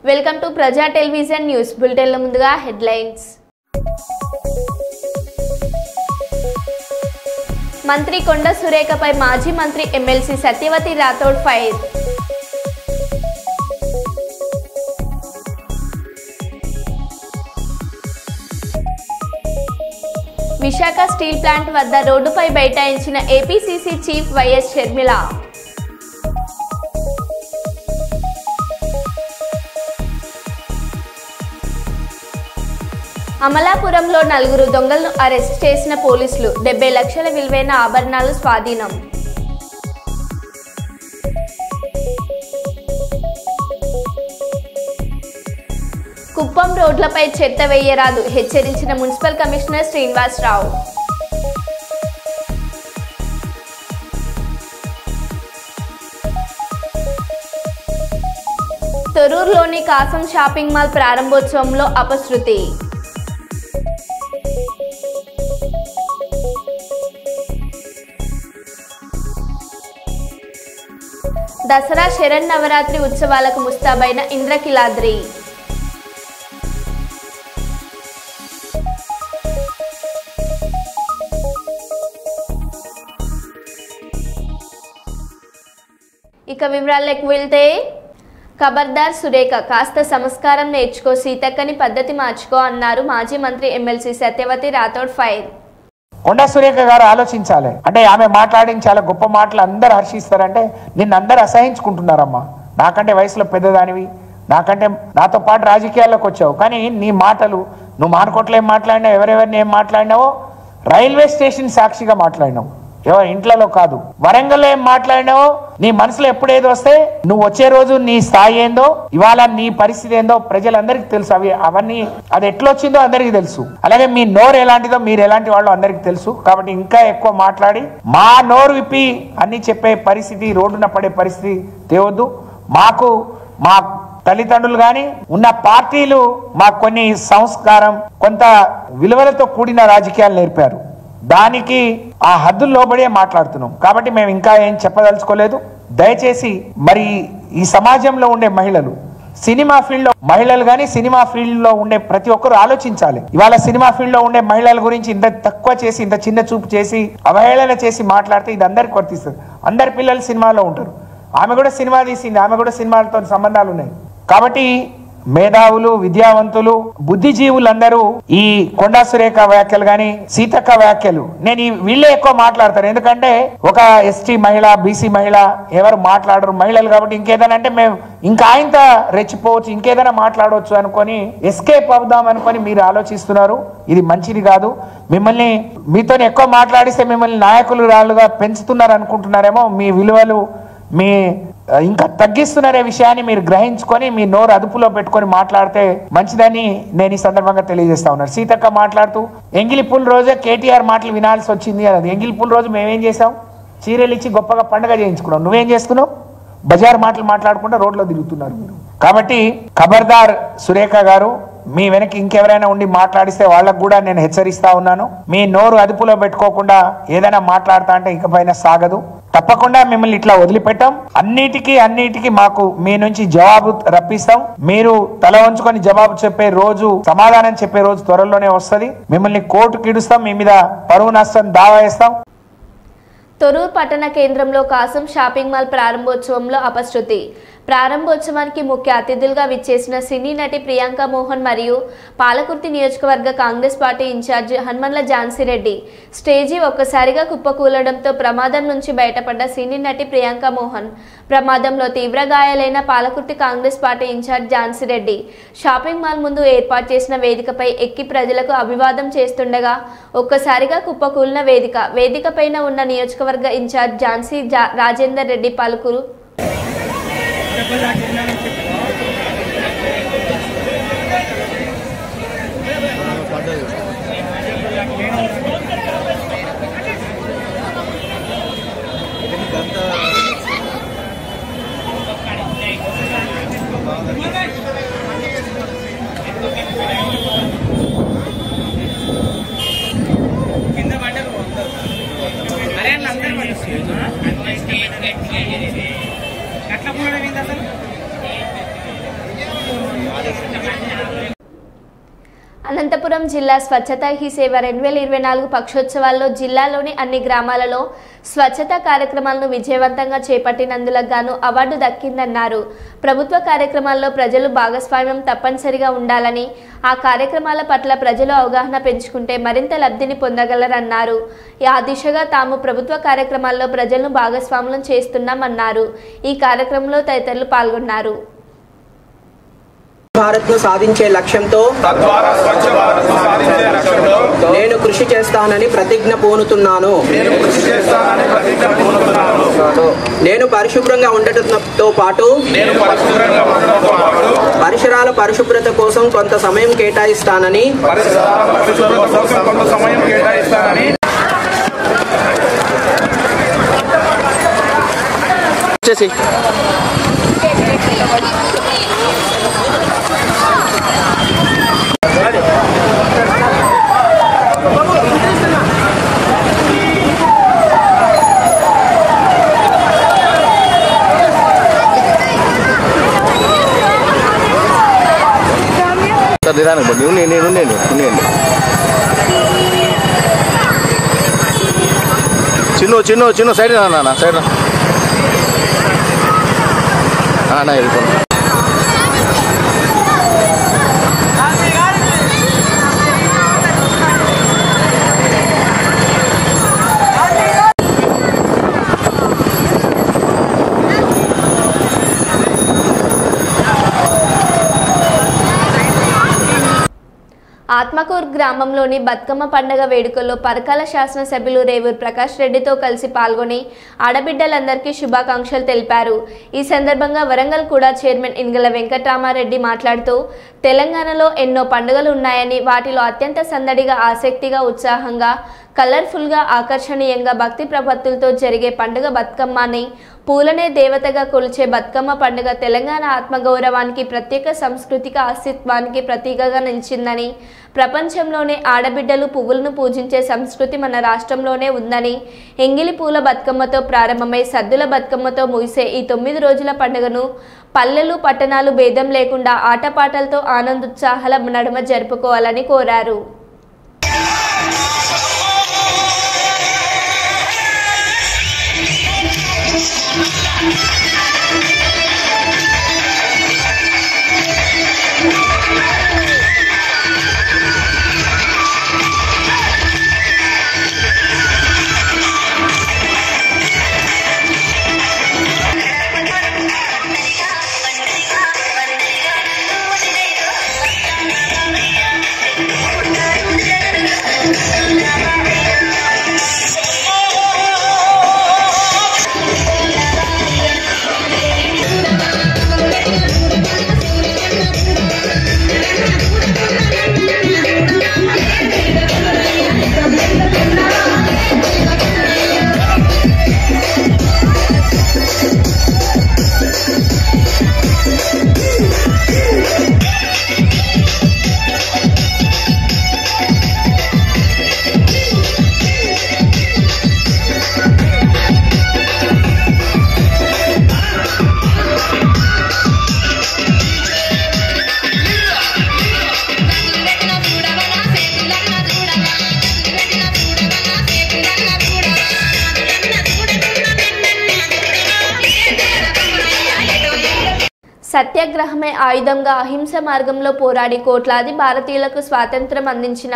Welcome to Praja television news బులెటిన్ల ముందుగా headlines. మంత్రి కొండ సురేఖపై మాజీ మంత్రి MLC Satyavathi Rathod fire. Visakha steel plant వద్ద రోడ్డుపై బైఠాయించిన ఏపీసీసీ చీఫ్ వైఎస్ షర్మిల. అమలాపురంలో 4 దొంగలను అరెస్ట్ చేసిన పోలీసులు. 70 లక్షల విలువైన ఆభరణాలు స్వాధీనం. కుప్పం రోడ్లపై చెత్త వేయరాదు హెచ్చరించిన మున్సిపల్ కమిషనర్ శ్రీనివాసరావు. తొర్రూరులోని కాసం షాపింగ్ మాల్ ప్రారంభోత్సవంలో అపశృతి. దసరా శరన్నవరాత్రి ఉత్సవాలకు ముస్తాబైన ఇంద్రకీలాద్రి. ఇక వివరాలకు వెళ్తే, ఖబర్దార్ సురేఖ, కాస్త సంస్కారం నేర్చుకో, సీతక్కని పద్ధతి మార్చుకో అన్నారు మాజీ మంత్రి ఎమ్మెల్సీ సత్యవతి రాథోడ్ ఫైర్. కొండ సురేఖ గారు ఆలోచించాలి. అంటే ఆమె మాట్లాడిన చాలా గొప్ప మాటలు అందరు హర్షిస్తారంటే నిన్ను అందరు అసహించుకుంటున్నారమ్మా. నాకంటే వయసులో పెద్దదానివి, నాతో పాటు రాజకీయాల్లోకి వచ్చావు, కానీ నీ మాటలు నువ్వు మార్కోట్లో ఏం మాట్లాడినావు, ఎవరెవరిని ఏం మాట్లాడినావో రైల్వే స్టేషన్ సాక్షిగా మాట్లాడినావు, ఎవరు ఇంట్లో కాదు. వరంగల్లో ఏం మాట్లాడినావో నీ మనసులో ఎప్పుడేదో వస్తే నువ్వు వచ్చే రోజు నీ స్థాయి ఏందో, ఇవాళ నీ పరిస్థితి ఏందో ప్రజలందరికీ తెలుసు. అవన్నీ అది ఎట్లొచ్చిందో అందరికీ తెలుసు. అలాగే మీ నోరు ఎలాంటిదో మీరు ఎలాంటి వాళ్ళు అందరికీ తెలుసు. కాబట్టి ఇంకా ఎక్కువ మాట్లాడి మా నోరు విప్పి అన్ని చెప్పే పరిస్థితి, రోడ్డున పడే పరిస్థితి తేవద్దు. మాకు మా తల్లిదండ్రులు కానీ ఉన్న పార్టీలు మాకు కొన్ని సంస్కారం, కొంత విలువలతో కూడిన రాజకీయాలు నేర్పారు. దానికి ఆ హద్దులు లోబడే మాట్లాడుతున్నాం. కాబట్టి మేము ఇంకా ఏం చెప్పదలుచుకోలేదు. దయచేసి మరి ఈ సమాజంలో ఉండే మహిళలు, సినిమా ఫీల్డ్ లో మహిళలు కానీ సినిమా ఫీల్డ్ లో ఉండే ప్రతి ఒక్కరు ఆలోచించాలి. ఇవాళ సినిమా ఫీల్డ్ లో ఉండే మహిళల గురించి ఇంత తక్కువ చేసి, ఇంత చిన్న చూపు చేసి, అవహేళన చేసి మాట్లాడితే ఇది అందరికి వర్తిస్తుంది. అందరి పిల్లలు సినిమాలో ఉంటారు. ఆమె కూడా సినిమా తీసింది, ఆమె కూడా సినిమాలతో సంబంధాలు ఉన్నాయి. కాబట్టి మేధావులు, విద్యావంతులు, బుద్ధిజీవులందరూ ఈ కొండా సురేఖ వ్యాఖ్యలు కానీ సీతక్క వ్యాఖ్యలు నేను వీళ్ళే ఎక్కువ మాట్లాడతారు. ఎందుకంటే ఒక ఎస్టీ మహిళ, బీసీ మహిళ ఎవరు మాట్లాడరు, మహిళలు. కాబట్టి ఇంకేదైనా అంటే మేము ఇంకా ఆయనతో రెచ్చిపోవచ్చు, ఇంకేదైనా మాట్లాడవచ్చు అనుకొని ఎస్కేప్ అవుదాం అనుకొని మీరు ఆలోచిస్తున్నారు. ఇది మంచిది కాదు. మిమ్మల్ని మీతో ఎక్కువ మాట్లాడిస్తే మిమ్మల్ని నాయకులు రాళ్ళుగా పెంచుతున్నారు అనుకుంటున్నారేమో. మీ విలువలు మీ ఇంకా తగ్గిస్తున్నారే విషయాన్ని మీరు గ్రహించుకొని మీ నోరు అదుపులో పెట్టుకొని మాట్లాడితే మంచిదని నేను ఈ సందర్భంగా తెలియజేస్తా ఉన్నాను. సీతక్క మాట్లాడుతూ ఎంగిలిపూల రోజే కేటీఆర్ మాటలు వినాల్సి వచ్చింది అది. ఎంగిలిపూల రోజు మేమేం చేసాం, చీరలు ఇచ్చి గొప్పగా పండుగ చేయించుకున్నాం. నువ్వేం చేస్తున్నావు, బజార్ మాటలు మాట్లాడుకుంటూ రోడ్లో తిరుగుతున్నారు మీరు. కాబట్టి ఖబర్దార్ సురేఖ గారు, మీ వెనక్కి ఇంకెవరైనా ఉండి మాట్లాడిస్తే వాళ్ళకు కూడా నేను హెచ్చరిస్తా ఉన్నాను. మీ నోరు అదుపులో పెట్టుకోకుండా ఏదైనా మాట్లాడతా అంటే ఇకపైన సాగదు. తప్పకుండా మిమ్మల్ని ఇట్లా వదిలిపెట్టాం. అన్నిటికీ మాకు మీ నుంచి జవాబు రప్పిస్తాం. మీరు తల వంచుకొని జవాబు చెప్పే రోజు, సమాధానం చెప్పే రోజు త్వరలోనే వస్తుంది. మిమ్మల్ని కోర్టుకి ఇడుస్తాం, మీ మీద పరువు నష్టం దావా వేస్తాం. తొర్రూరు పట్టణ కేంద్రంలో కాసం షాపింగ్ మాల్ ప్రారంభోత్సవంలో అపశృతి. ప్రారంభోత్సవానికి ముఖ్య అతిథులుగా విచ్చేసిన సినీ నటి ప్రియాంక మోహన్ మరియు పాలకుర్తి నియోజకవర్గ Congress party in-charge Hanumandla Jhansi Reddy stage ఒక్కసారిగా కుప్పకూలడంతో ప్రమాదం నుంచి బయటపడ్డ సినీ నటి ప్రియాంక మోహన్, ప్రమాదంలో తీవ్ర గాయాలైన Palakurthi Congress party in-charge Jhansi Reddy shopping mall ముందు ఏర్పాటు చేసిన వేదికపై ఎక్కి ప్రజలకు అభివాదం చేస్తుండగా ఒక్కసారిగా కుప్పకూలిన వేదిక పైన ఉన్న నియోజకవర్గ ఇన్ఛార్జ్ ఝాన్సీ రాజేందర్ రెడ్డి పలుకురు అనంతపురం జిల్లా స్వచ్ఛతా హీ సేవ 2024 పక్షోత్సవాల్లో జిల్లాలోని అన్ని గ్రామాలలో స్వచ్ఛతా కార్యక్రమాలను విజయవంతంగా చేపట్టినందులకు గాను అవార్డు దక్కిందన్నారు. ప్రభుత్వ కార్యక్రమాల్లో ప్రజలు భాగస్వామ్యం తప్పనిసరిగా ఉండాలని, ఆ కార్యక్రమాల పట్ల ప్రజలు అవగాహన పెంచుకుంటే మరింత లబ్ధిని పొందగలరన్నారు. ఆ దిశగా తాము ప్రభుత్వ కార్యక్రమాల్లో ప్రజలను భాగస్వామ్యం చేస్తున్నామన్నారు. ఈ కార్యక్రమంలో తదితరులు పాల్గొన్నారు. భారత్ను సాధించే లక్ష్యంతో నేను కృషి చేస్తానని ప్రతిజ్ఞ పూనుతున్నాను. నేను పరిశుభ్రంగా ఉండటంతో పాటు పరిసరాల పరిశుభ్రత కోసం కొంత సమయం కేటాయిస్తానని చిన్న సైడ్ సైడ్ వెళ్ళిపోయి ఆత్మకూరు గ్రామంలోని బతుకమ్మ పండుగ వేడుకల్లో పరకాల శాసనసభ్యులు రేవూరు ప్రకాష్ రెడ్డితో కలిసి పాల్గొని ఆడబిడ్డలందరికీ శుభాకాంక్షలు తెలిపారు. ఈ సందర్భంగా వరంగల్ కూడా చైర్మన్ ఇంగల వెంకటరామారెడ్డి మాట్లాడుతూ తెలంగాణలో ఎన్నో పండుగలు ఉన్నాయని, వాటిలో అత్యంత సందడిగా, ఆసక్తిగా, ఉత్సాహంగా, కలర్ఫుల్గా, ఆకర్షణీయంగా భక్తి ప్రపత్తులతో జరిగే పండుగ బతుకమ్మని, పూలనే దేవతగా కొలిచే బతుకమ్మ పండుగ తెలంగాణ ఆత్మగౌరవానికి, ప్రత్యేక సాంస్కృతిక అస్తిత్వానికి ప్రతీకగా నిలిచిందని, ప్రపంచంలోనే ఆడబిడ్డలు పువ్వులను పూజించే సంస్కృతి మన రాష్ట్రంలోనే ఉందని, ఎంగిలి పూల బతుకమ్మతో ప్రారంభమై సద్దుల బతుకమ్మతో ముగిసే ఈ 9 రోజుల పండుగను పల్లెలు పట్టణాలు భేదం లేకుండా ఆటపాటలతో ఆనందోత్సాహాల నడుమ జరుపుకోవాలని కోరారు. సత్యాగ్రహమే ఆయుధంగా అహింస మార్గంలో పోరాడి కోట్లాది భారతీయులకు స్వాతంత్రం అందించిన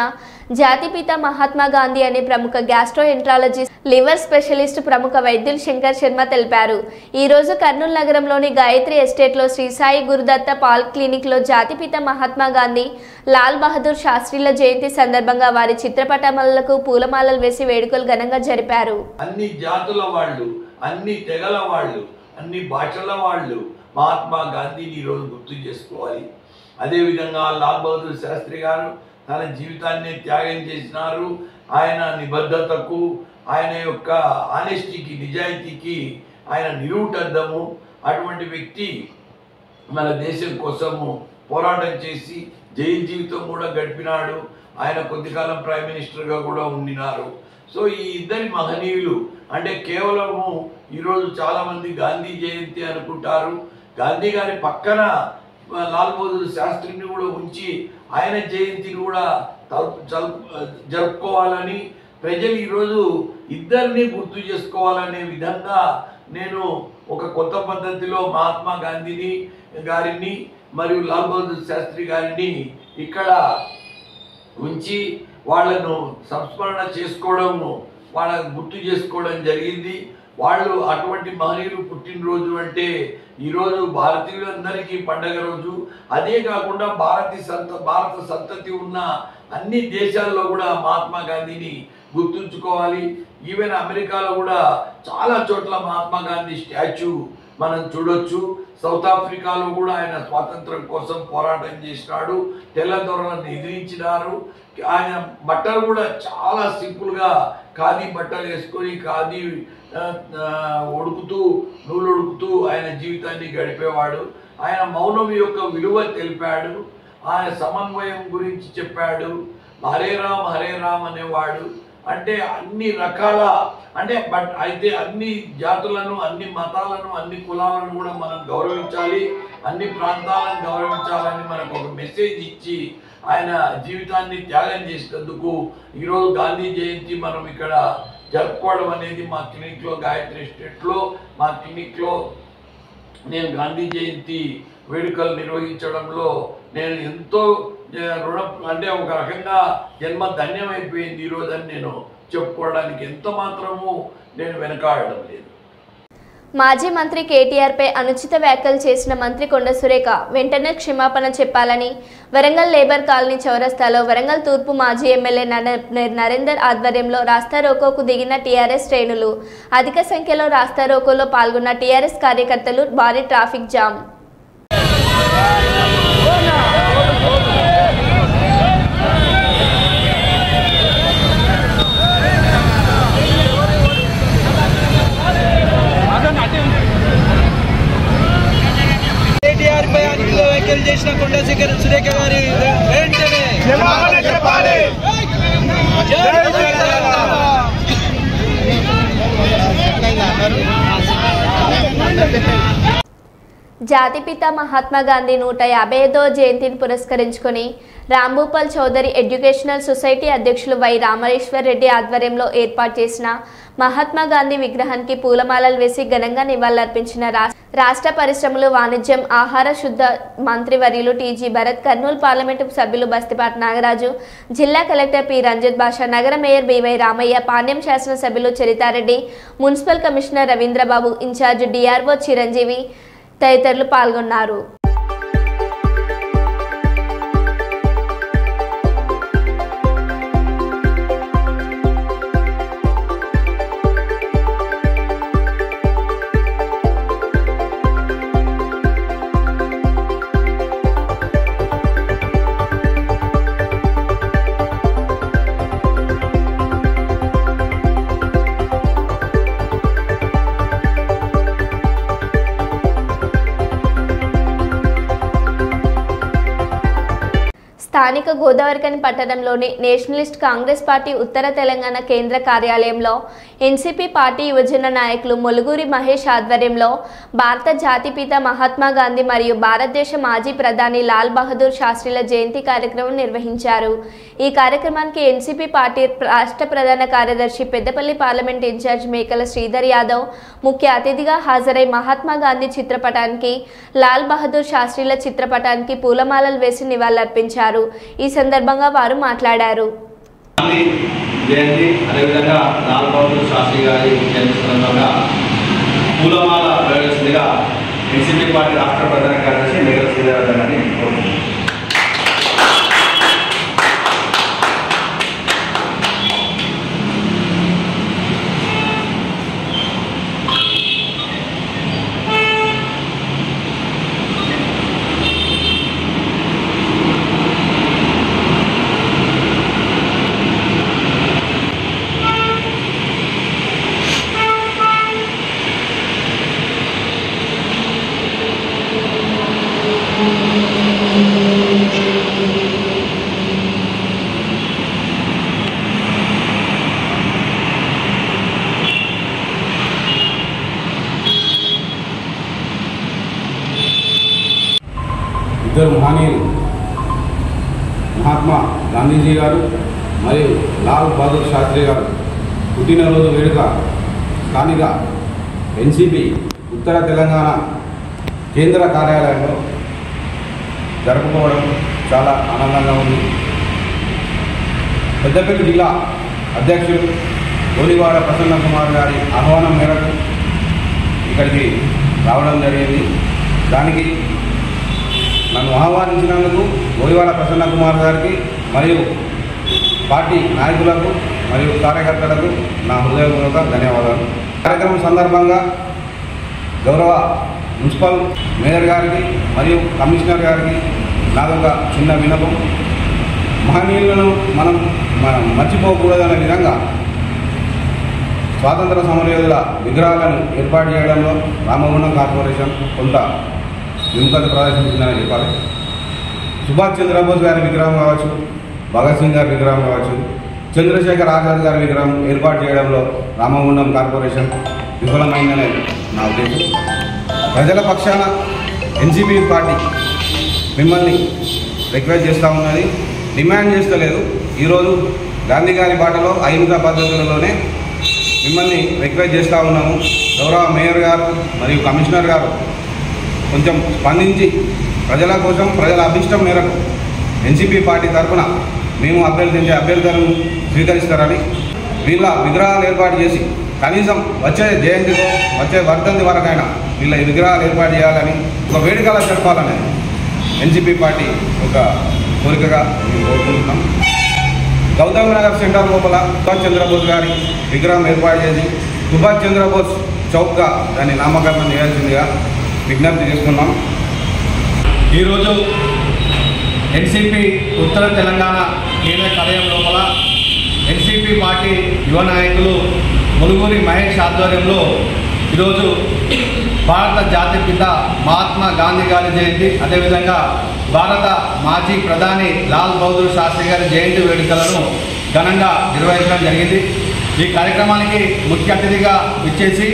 జాతిపిత మహాత్మా గాంధీ అని ప్రముఖ గ్యాస్ట్రోఎంట్రాలజిస్ట్, లివర్ స్పెషలిస్ట్, ప్రముఖ వైద్యులు శంకర్ శర్మ తెలిపారు. ఈ రోజు కర్నూలు నగరంలోని గాయత్రి ఎస్టేట్లో శ్రీ సాయి గురుదత్త పాల్ క్లినిక్లో జాతిపిత మహాత్మా గాంధీ, లాల్ బహదూర్ శాస్త్రిల జయంతి సందర్భంగా వారి చిత్రపటములకు పూలమాలలు వేసి వేడుకలు ఘనంగా జరిపారు. అన్ని జాతుల వాళ్ళు, అన్ని తెగల వాళ్ళు, అన్ని భాషల వాళ్ళు మహాత్మా గాంధీని ఈరోజు గుర్తు చేసుకోవాలి. అదేవిధంగా లాల్ బహదూర్ శాస్త్రి గారు తన జీవితాన్ని త్యాగం చేసినారు. ఆయన నిబద్ధతకు, ఆయన యొక్క ఆనెస్టీకి, నిజాయితీకి ఆయన నిలువుటద్దము. అటువంటి వ్యక్తి మన దేశం కోసము పోరాటం చేసి జైలు జీవితం కూడా గడిపినాడు. ఆయన కొద్దికాలం ప్రైమ్ మినిస్టర్గా కూడా ఉండినారు. సో ఈ ఇద్దరి మహనీయులు అంటే కేవలము ఈరోజు చాలామంది గాంధీ జయంతి అనుకుంటారు. గాంధీ గారి పక్కన లాల్ బహదూర్ శాస్త్రిని కూడా ఉంచి ఆయన జయంతిని కూడా జరుపుకోవాలని ప్రజలు ఈరోజు ఇద్దరిని గుర్తు చేసుకోవాలనే విధంగా నేను ఒక కొత్త పద్ధతిలో మహాత్మా గాంధీని గారిని మరియు లాల్ బహదూర్ శాస్త్రి గారిని ఇక్కడ ఉంచి వాళ్ళను సంస్మరణ చేసుకోవడము వాళ్ళకు గుర్తు చేసుకోవడం జరిగింది. వాళ్ళు అటువంటి మహనీయులు పుట్టినరోజు అంటే ఈరోజు భారతీయులందరికీ పండగ రోజు. అదే కాకుండా భారత సంతతి ఉన్న అన్ని దేశాల్లో కూడా మహాత్మా గాంధీని గుర్తుంచుకోవాలి. ఈవెన్ అమెరికాలో కూడా చాలా చోట్ల మహాత్మా గాంధీ స్టాచ్యూ మనం చూడొచ్చు. సౌత్ ఆఫ్రికాలో కూడా ఆయన స్వాతంత్రం కోసం పోరాటం చేసినాడు, తెల్లదొరలను ఎదిరించినారు. ఆయన బట్టలు కూడా చాలా సింపుల్గా ఖాదీ బట్టలు వేసుకొని ఖాదీ నూలు ఒడుకుతూ ఆయన జీవితాన్ని గడిపేవాడు. ఆయన మౌనం యొక్క విలువ తెలిపాడు, ఆయన సమన్వయం గురించి చెప్పాడు. హరే రామ్ అనేవాడు. అంటే అన్ని రకాల అయితే అన్ని జాతులను, అన్ని మతాలను, అన్ని కులాలను కూడా మనం గౌరవించాలి, అన్ని ప్రాంతాలను గౌరవించాలని మనకు ఒక మెసేజ్ ఇచ్చి ఆయన జీవితాన్ని త్యాగం చేసినందుకు ఈరోజు గాంధీ జయంతి మనం ఇక్కడ జరుపుకోవడం అనేది మా క్లినిక్లో, గాయత్రి స్టేట్లో మా క్లినిక్లో నేను గాంధీ జయంతి వేడుకలు నిర్వహించడంలో నేను ఎంతో ఒక రకంగా జన్మ ధన్యమైపోయింది ఈరోజు అని నేను చెప్పుకోవడానికి ఎంత మాత్రము నేను వెనకాడడం లేదు. మాజీ మంత్రి కేటీఆర్పై అనుచిత వ్యాఖ్యలు చేసిన మంత్రి కొండ సురేఖ వెంటనే క్షమాపణ చెప్పాలని వరంగల్ లేబర్ కాలనీ చౌరస్తాలో వరంగల్ తూర్పు మాజీ ఎమ్మెల్యే నరేందర్ ఆధ్వర్యంలో రాస్తారోకోకు దిగిన టీఆర్ఎస్ శ్రేణులు. అధిక సంఖ్యలో రాస్తారోకోలో పాల్గొన్న టీఆర్ఎస్ కార్యకర్తలు భారీ ట్రాఫిక్ జామ్. వ్యాఖ్యలు చేసిన కొండ సురేఖ గారి వెంటనే జాతిపిత మహాత్మా గాంధీ 150వ జయంతిని పురస్కరించుకొని రాంభూపాల్ చౌదరి ఎడ్యుకేషనల్ సొసైటీ అధ్యక్షులు వై రామేశ్వర్ రెడ్డి ఆధ్వర్యంలో ఏర్పాటు చేసిన మహాత్మా గాంధీ విగ్రహానికి పూలమాలలు వేసి ఘనంగా నివాళులర్పించిన రాష్ట్ర పరిశ్రమలు, వాణిజ్యం, ఆహార శుద్ధ మంత్రివర్యులు టీజీ భరత్, కర్నూలు పార్లమెంటు సభ్యులు బస్తిపాటి నాగరాజు, జిల్లా కలెక్టర్ పి రంజిత్ బాషా, నగర మేయర్ బివై రామయ్య, పాణ్యం శాసనసభ్యులు Charitha Reddy, municipal commissioner Ravindra Babu, in charge DRO Chiranjeevi తదితరులు పాల్గొన్నారు. స్థానిక గోదావరిఖని పట్టణంలోని నేషనలిస్ట్ కాంగ్రెస్ పార్టీ ఉత్తర తెలంగాణ కేంద్ర కార్యాలయంలో ఎన్సీపీ పార్టీ యువజన నాయకులు మొలుగూరి మహేష్ ఆధ్వర్యంలో భారత జాతిపిత మహాత్మా గాంధీ మరియు భారతదేశ మాజీ ప్రధాని లాల్ బహదూర్ శాస్త్రిల జయంతి కార్యక్రమం నిర్వహించారు. ఈ కార్యక్రమానికి ఎన్సీపీ పార్టీ రాష్ట్ర ప్రధాన కార్యదర్శి పెద్దపల్లి పార్లమెంట్ ఇన్ఛార్జ్ మేకల శ్రీధర్ యాదవ్ ముఖ్య అతిథిగా హాజరై మహాత్మా గాంధీ చిత్రపటానికి, లాల్ బహదూర్ శాస్త్రిల చిత్రపటానికి పూలమాలలు వేసి నివాళులర్పించారు. ఈ సందర్భంగా వారు మాట్లాడారు. పూలమాల ప్రవేశించగా ఎన్సీపీ పార్టీ రాష్ట్ర ప్రధాన కార్యదర్శి మేకల శ్రీధర్ గారిని కోరుతున్నాను. మహనీయులు మహాత్మా గాంధీజీ గారు మరియు లాల్ బహదూర్ శాస్త్రి గారు పుట్టినరోజు వేడుక స్థానిక ఎన్సిపి ఉత్తర తెలంగాణ కేంద్ర కార్యాలయంలో జరుపుకోవడం చాలా ఆనందంగా ఉంది. పెద్దపల్లి జిల్లా అధ్యక్షుడు గోలివాడ ప్రసన్న కుమార్ గారి ఆహ్వానం మేరకు ఇక్కడికి రావడం జరిగింది. దానికి నన్ను ఆహ్వానించినందుకు గోలివాడ ప్రసన్న కుమార్ గారికి మరియు పార్టీ నాయకులకు మరియు కార్యకర్తలకు నా హృదయపూర్వక ధన్యవాదాలు. కార్యక్రమం సందర్భంగా గౌరవ మున్సిపల్ మేయర్ గారికి మరియు కమిషనర్ గారికి నాదొక చిన్న విన్నపం. మహనీయులను మనం మర్చిపోకూడదనే విధంగా స్వాతంత్ర సమరయోధుల విగ్రహాలను ఏర్పాటు చేయడంలో రామగుండం కార్పొరేషన్ కొంత విముఖత ప్రదర్శించిందని చెప్పాలి. సుభాష్ చంద్రబోస్ గారి విగ్రహం కావచ్చు, భగత్ సింగ్ గారి విగ్రహం కావచ్చు, చంద్రశేఖర్ ఆజాద్ గారి విగ్రహం ఏర్పాటు చేయడంలో రామగుండం కార్పొరేషన్ విఫలమైందనే నా ఉద్దేశం. ప్రజల పక్షాన ఎన్సిపి పార్టీ మిమ్మల్ని రిక్వెస్ట్ చేస్తూ ఉన్నది, డిమాండ్ చేస్తలేదు. ఈరోజు గాంధీ గారి బాటలో అహింసా పద్ధతులలోనే మిమ్మల్ని రిక్వెస్ట్ చేస్తూ ఉన్నాము. గౌరవ మేయర్ గారు మరియు కమిషనర్ గారు కొంచెం స్పందించి ప్రజల కోసం, ప్రజల అభిష్టం మేరకు ఎన్సిపి పార్టీ తరఫున మేము అభ్యర్థించే అభ్యర్థులను స్వీకరిస్తారని, వీళ్ళ విగ్రహాలు ఏర్పాటు చేసి కనీసం వచ్చే జయంతిలో, వచ్చే వర్ధంతి వరకైనా వీళ్ళ విగ్రహాలు ఏర్పాటు చేయాలని, ఒక వేడుకలా జరపాలని ఎన్సిపి పార్టీ ఒక కోరికగా మేము కోరుకుంటున్నాం. గౌతమ్ నగర్ సెంటర్ లోపల సుభాష్ చంద్రబోస్ గారి విగ్రహం ఏర్పాటు చేసి సుభాష్ చంద్రబోస్ చౌక్గా దాన్ని నామకరణం చేయాల్సిందిగా విజ్ఞప్తి చేస్తున్నాం. ఈరోజు ఎన్సిపి ఉత్తర తెలంగాణ కేంద్ర కార్యాలయం లోపల ఎన్సిపి పార్టీ యువ నాయకులు ములుగురి మహేష్ ఆధ్వర్యంలో ఈరోజు భారత జాతి పిత మహాత్మా గాంధీ గారి జయంతి, అదేవిధంగా భారత మాజీ ప్రధాని లాల్ బహదూర్ శాస్త్రి గారి జయంతి వేడుకలను ఘనంగా నిర్వహించడం జరిగింది. ఈ కార్యక్రమానికి ముఖ్య అతిథిగా ఇచ్చేసి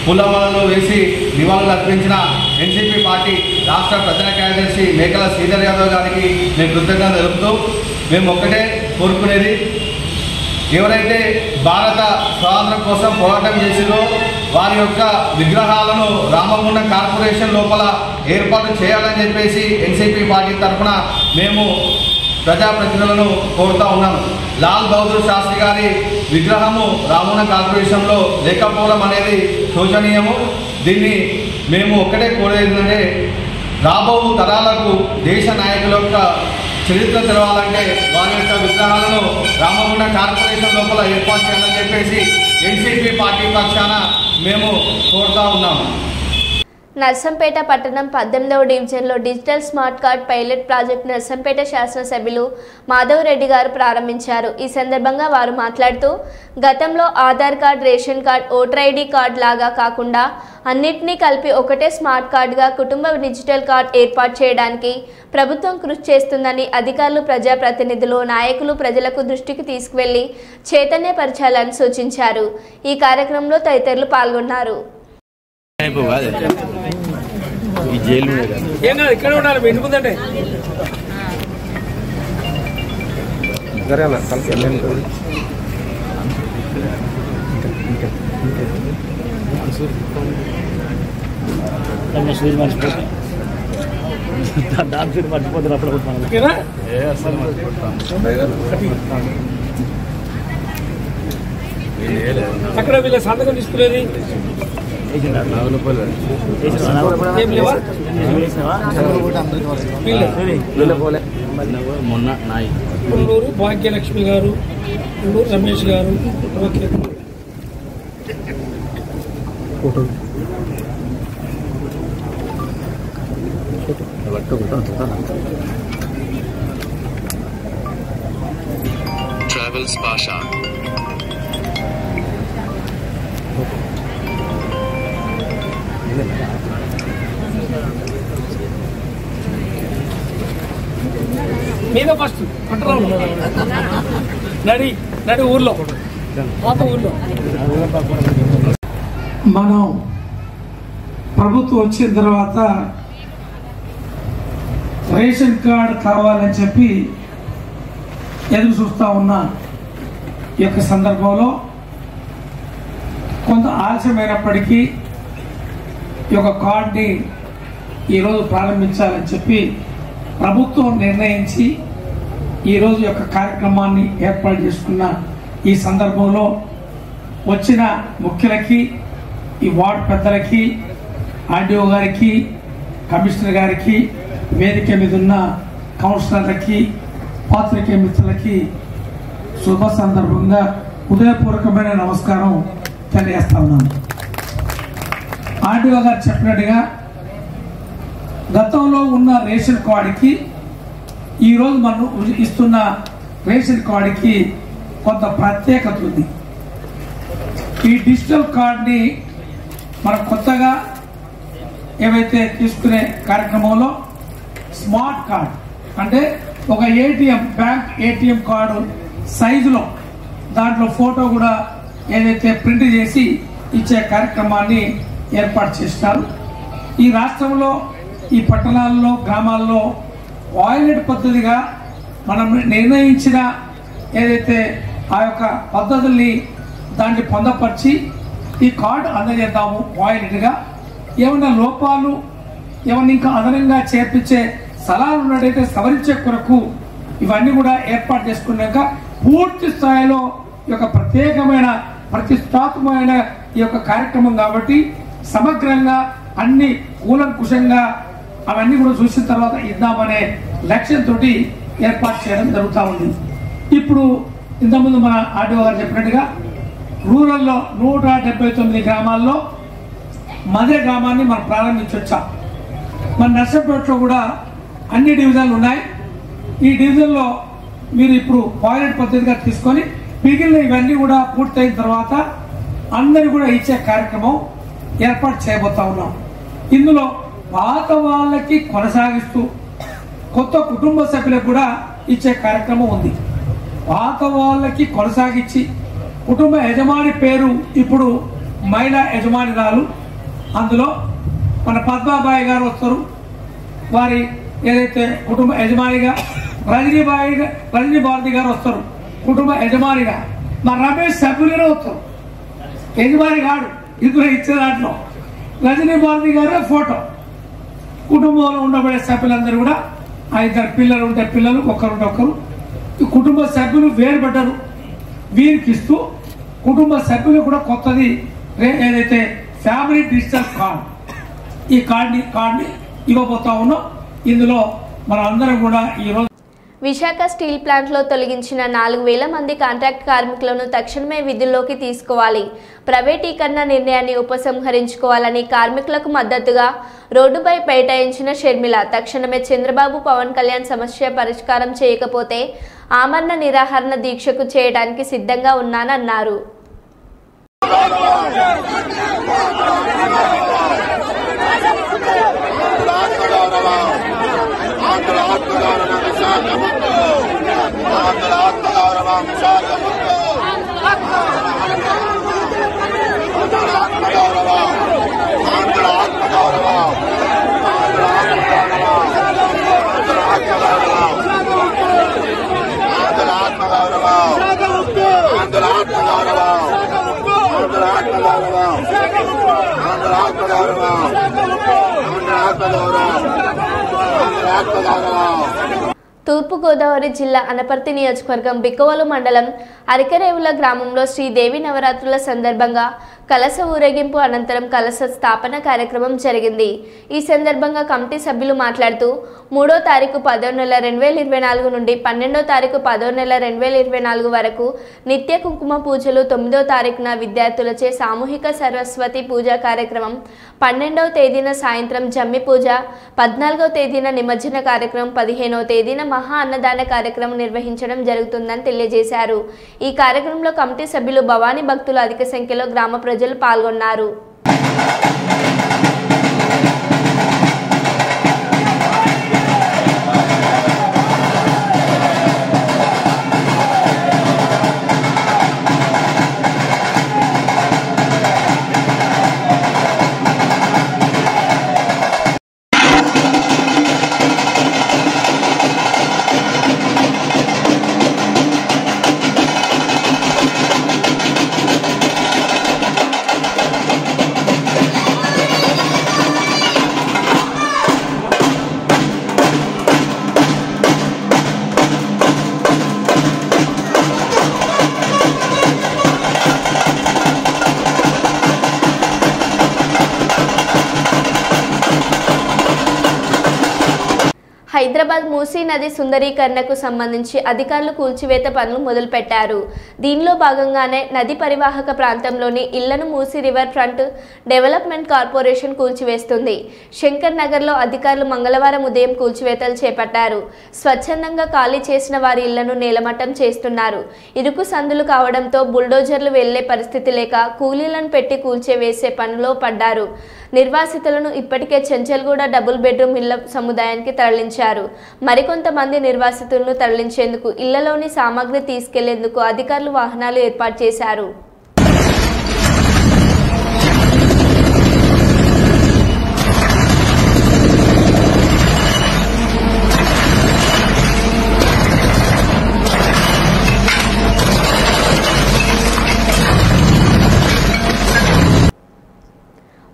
పూలమాలలు వేసి నివాళులు అర్పించిన ఎన్సిపి పార్టీ రాష్ట్ర ప్రధాన కార్యదర్శి మేకల శ్రీధర్ యాదవ్ గారికి నేను కృతజ్ఞత తెలుపుతూ, మేము ఒక్కటే కోరుకునేది, ఎవరైతే భారత స్వాతంత్రం కోసం పోరాటం చేసిందో వారి యొక్క విగ్రహాలను రామగుండం కార్పొరేషన్ లోపల ఏర్పాటు చేయాలని చెప్పేసి ఎన్సిపి పార్టీ తరఫున మేము ప్రజాప్రతినిధులను కోరుతూ ఉన్నాము. లాల్ బహదూర్ శాస్త్రి గారి విగ్రహము రామగుండం కార్పొరేషన్లో లేకపోవడం అనేది శోచనీయము. దీన్ని మేము ఒక్కటే కోరేదంటే, రాబో తరాలకు దేశ నాయకుల యొక్క చరిత్ర తెలవాలంటే వారి యొక్క విగ్రహాలను రామగుండం కార్పొరేషన్ లోపల ఏర్పాటు చేయాలని చెప్పేసి ఎన్సిపి పార్టీ పక్షాన మేము కోరుతా ఉన్నాము. నర్సంపేట పట్టణం 18వ డివిజన్లో digital smart card pilot project Narsampet శాసనసభ్యులు మాధవ్ రెడ్డి గారు ప్రారంభించారు. ఈ సందర్భంగా వారు మాట్లాడుతూ, గతంలో Aadhaar card, ration card, voter ID card లాగా కాకుండా అన్నింటినీ కలిపి ఒకటే స్మార్ట్ కార్డుగా కుటుంబ డిజిటల్ కార్డ్ ఏర్పాటు చేయడానికి ప్రభుత్వం కృషి చేస్తుందని అధికారులు, ప్రజాప్రతినిధులు, నాయకులు ప్రజలకు దృష్టికి తీసుకువెళ్లి చైతన్యపరచాలని సూచించారు. ఈ కార్యక్రమంలో తదితరులు పాల్గొన్నారు. ఇక్కడ ఉండాలి, ఇంటి ముందంటే మర్చిపోతారు అప్పుడు అక్కడ వీళ్ళ సంతకం తీసుకునేది మొన్న పుల్లూరు భాగ్యలక్ష్మి గారు, పుల్లూరు రమేష్ గారు. ఓకే, ట్రావెల్స్ భాషా మీద ఫస్ట్ కంట్రోల్ నడి ఊర్లో, పాత ఊర్లో మనం ప్రభుత్వం వచ్చిన తర్వాత రేషన్ కార్డు కావాలని చెప్పి ఎదురు చూస్తూ ఉన్న ఈ యొక్క సందర్భంలో కొంత ఆలస్యమైనప్పటికీ ఈ యొక్క కార్డుని ఈరోజు ప్రారంభించాలని చెప్పి ప్రభుత్వం నిర్ణయించి ఈరోజు యొక్క కార్యక్రమాన్ని ఏర్పాటు చేసుకున్న ఈ సందర్భంలో వచ్చిన ముఖ్యులకి, ఈ వార్డు పెద్దలకి, ఆర్డీఓ గారికి, కమిషనర్ గారికి, వేదిక మీద ఉన్న కౌన్సిలర్లకి, పాత్రికేయ మిత్రులకి శుభ సందర్భంగా హృదయపూర్వకమైన నమస్కారం తెలియజేస్తా ఉన్నాను. ఆర్డీఓ గారు చెప్పినట్టుగా గతంలో ఉన్న రేషన్ కార్డుకి ఈరోజు మనం ఇస్తున్న రేషన్ కార్డుకి కొంత ప్రత్యేకత ఉంది. ఈ డిజిటల్ కార్డుని మనం కొత్తగా ఏవైతే తీసుకునే కార్యక్రమంలో స్మార్ట్ కార్డ్ అంటే ఒక ఏటీఎం, బ్యాంక్ ఏటీఎం కార్డు సైజులో దాంట్లో ఫోటో కూడా ఏదైతే ప్రింట్ చేసి ఇచ్చే కార్యక్రమాన్ని ఏర్పాటు చేస్తారు. ఈ రాష్ట్రంలో ఈ పట్టణాల్లో, గ్రామాల్లో వాయిలెట్ పద్ధతిగా మనం నిర్ణయించిన ఏదైతే ఆ యొక్క పద్ధతుల్ని దాన్ని పొందపరిచి ఈ కార్డు అందజేద్దాము వాయిలెట్గా. ఏమన్నా లోపాలు, ఏమన్నా ఇంకా అదనంగా చేర్పించే సలహాలు ఉన్నట్టయితే సవరించే కొరకు ఇవన్నీ కూడా ఏర్పాటు చేసుకున్నాక పూర్తి స్థాయిలో ఈ యొక్క ప్రత్యేకమైన ప్రతిష్టాత్మకమైన ఈ యొక్క కార్యక్రమం కాబట్టి సమగ్రంగా అన్ని కూలంకుషంగా అవన్నీ కూడా చూసిన తర్వాత ఇద్దామనే లక్ష్యంతో ఏర్పాటు చేయడం జరుగుతూ ఉంది. ఇప్పుడు ఇంతకుముందు మన ఆర్డీఓ గారు చెప్పినట్టుగా రూరల్లో 179 గ్రామాల్లో మదే గ్రామాన్ని మనం ప్రారంభించొచ్చాం. మన నర్సంపేటలో కూడా అన్ని డివిజన్లు ఉన్నాయి. ఈ డివిజన్లో మీరు ఇప్పుడు వాయిలెట్ పద్ధతిగా తీసుకొని మిగిలిన ఇవన్నీ కూడా పూర్తయిన తర్వాత అందరి కూడా ఇచ్చే కార్యక్రమం ఏర్పాటు చేయబోతా ఉన్నాం. ఇందులో పాత వాళ్ళకి కొనసాగిస్తూ కొత్త కుటుంబ సభ్యులకు కూడా ఇచ్చే కార్యక్రమం ఉంది. పాత వాళ్ళకి కొనసాగించి కుటుంబ యజమాని పేరు ఇప్పుడు మహిళా యజమానిరాలు, అందులో మన పద్మాబాయి గారు వస్తారు. వారి ఏదైతే కుటుంబ యజమానిగా రజనీ భారతి గారు వస్తారు కుటుంబ యజమానిగా. మా రమేష్ సభ్యులనే వస్తారు, యజమాని కాడు. ఇందులో ఇచ్చే దాంట్లో రజనీ భారతి గారే ఫోటో. కుటుంబంలో ఉండబడే సభ్యులందరూ కూడా 5 పిల్లలు ఉంటే పిల్లలు, ఒకరుంటే ఒకరు. ఈ కుటుంబ సభ్యులు వేరుపడ్డారు. వీరికి ఇస్తూ కుటుంబ సభ్యులు కూడా కొత్తది ఏదైతే ఫ్యామిలీ డిజిటల్ కార్డ్, ఈ కార్డ్ని ఇవ్వబోతా ఉన్నాం. ఇందులో మనం అందరం కూడా ఈరోజు విశాఖ స్టీల్ ప్లాంట్లో తొలగించిన 4,000 మంది కాంట్రాక్ట్ కార్మికులను తక్షణమే విధుల్లోకి తీసుకోవాలి, ప్రైవేటీకరణ నిర్ణయాన్ని ఉపసంహరించుకోవాలని కార్మికులకు మద్దతుగా రోడ్డుపై బైఠాయించిన షర్మిల తక్షణమే చంద్రబాబు, పవన్ కళ్యాణ్ సమస్య పరిష్కారం చేయకపోతే ఆమరణ నిరాహరణ దీక్షకు చేయడానికి సిద్ధంగా ఉన్నానన్నారు. తూర్పుగోదావరి జిల్లా అనపర్తి నియోజకవర్గం బిక్కవోలు మండలం అరికరేవుల గ్రామంలో శ్రీదేవి నవరాత్రుల సందర్భంగా కలశ ఊరేగింపు అనంతరం కలశ స్థాపన కార్యక్రమం జరిగింది. ఈ సందర్భంగా కమిటీ సభ్యులు మాట్లాడుతూ 3వ తారీఖు 10వ నెల 2024 నుండి 12వ తారీఖు 10వ నెల 2024 వరకు నిత్య కుంకుమ పూజలు, 9వ తారీఖున విద్యార్థులచే సామూహిక సరస్వతి పూజా కార్యక్రమం, 12వ తేదీన సాయంత్రం జమ్మి పూజ, 14వ తేదీన నిమజ్జన కార్యక్రమం, 15వ తేదీన మహా అన్నదాన కార్యక్రమం నిర్వహించడం జరుగుతుందని తెలియజేశారు. ఈ కార్యక్రమంలో కమిటీ సభ్యులు, భవానీ భక్తులు అధిక సంఖ్యలో గ్రామ ప్రజలు పాల్గొన్నారు. హైదరాబాద్ మూసీ నది సుందరీకరణకు సంబంధించి అధికారులు కూల్చివేత పనులు మొదలుపెట్టారు. దీనిలో భాగంగానే నది పరివాహక ప్రాంతంలోని ఇళ్లను Musi river front development corporation కూల్చివేస్తుంది. శంకర్ నగర్లో అధికారులు మంగళవారం ఉదయం కూల్చివేతలు చేపట్టారు. స్వచ్ఛందంగా ఖాళీ చేసిన వారి ఇళ్లను నేలమట్టం చేస్తున్నారు. ఇరుకు సందులు కావడంతో బుల్డోజర్లు వెళ్లే పరిస్థితి లేక కూలీలను పెట్టి కూల్చివేసే పనిలో పడ్డారు. నిర్వాసితులను ఇప్పటికే చెంచల్గూడ డబుల్ బెడ్రూమ్ ఇళ్ల సముదాయానికి తరలించారు. మరికొంతమంది నిర్వాసితులను తరలించేందుకు ఇళ్లలోని సామాగ్రి తీసుకెళ్లేందుకు అధికారులు వాహనాలు ఏర్పాటు చేశారు.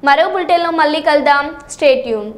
మరో బులెటిన్లో మళ్ళీ కలుద్దాం. Stay tune.